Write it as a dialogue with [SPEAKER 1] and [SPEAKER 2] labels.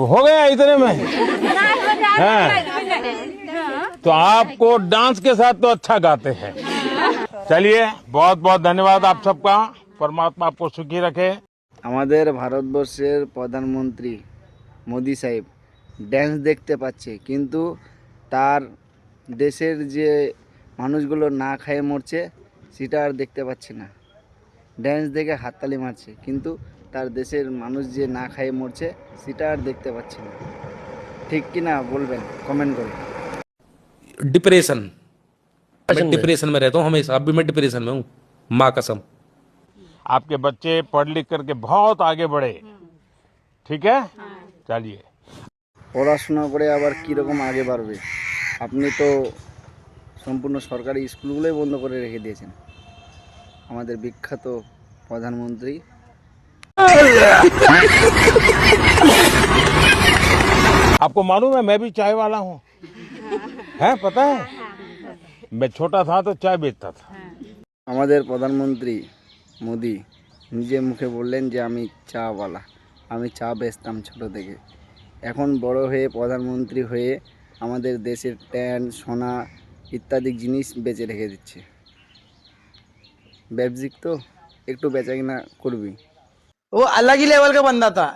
[SPEAKER 1] हो गया इतने में? हाँ। तो आपको डांस के साथ तो अच्छा गाते हैं। चलिए, बहुत बहुत धन्यवाद आप सबका। परमात्मा आपको सुखी रखे।
[SPEAKER 2] আমাদের ভারতবর্ষের প্রধানমন্ত্রী মোদি সাহেব ড্যান্স দেখতে পাচ্ছে, কিন্তু তার দেশের যে মানুষগুলো না খেয়ে মরছে সেটা আর দেখতে পাচ্ছে না। ড্যান্স দেখে হাততালি মারছে, কিন্তু তার দেশের মানুষ যে না খেয়ে মরছে সেটা আর দেখতে পাচ্ছে না। ঠিক কি না বলবেন কমেন্ট করে।
[SPEAKER 3] डिप्रेशन, मैं डिप्रेशन में रहता हूँ हमेशा। अब भी मैं डिप्रेशन में हूँ, माँ कसम।
[SPEAKER 1] आपके बच्चे पढ़ लिख करके बहुत आगे बढ़े, ठीक है? चलिए।
[SPEAKER 2] পড়াশোনা করে আবার কীরকম আগে বাড়বে? আপনি তো সম্পূর্ণ সরকারি স্কুলগুলোই বন্ধ করে রেখে দিয়েছেন। আমাদের বিখ্যাত প্রধানমন্ত্রী।
[SPEAKER 1] आपको मालूम है मैं भी चाय वाला हूँ, है पता है? मैं छोटा था तो चाय बेचता था।
[SPEAKER 2] আমাদের প্রধানমন্ত্রী মোদি নিজে মুখে বললেন যে আমি চাওয়ালা, আমি চা বেচতাম ছোটো থেকে। এখন বড় হয়ে প্রধানমন্ত্রী হয়ে আমাদের দেশের ট্যান সোনা ইত্যাদি জিনিস বেচে রেখে দিচ্ছে। ব্যবসায়িক তো একটু বেচাকেনা করবি।
[SPEAKER 4] वो अलग ही लेवल का बंदा था।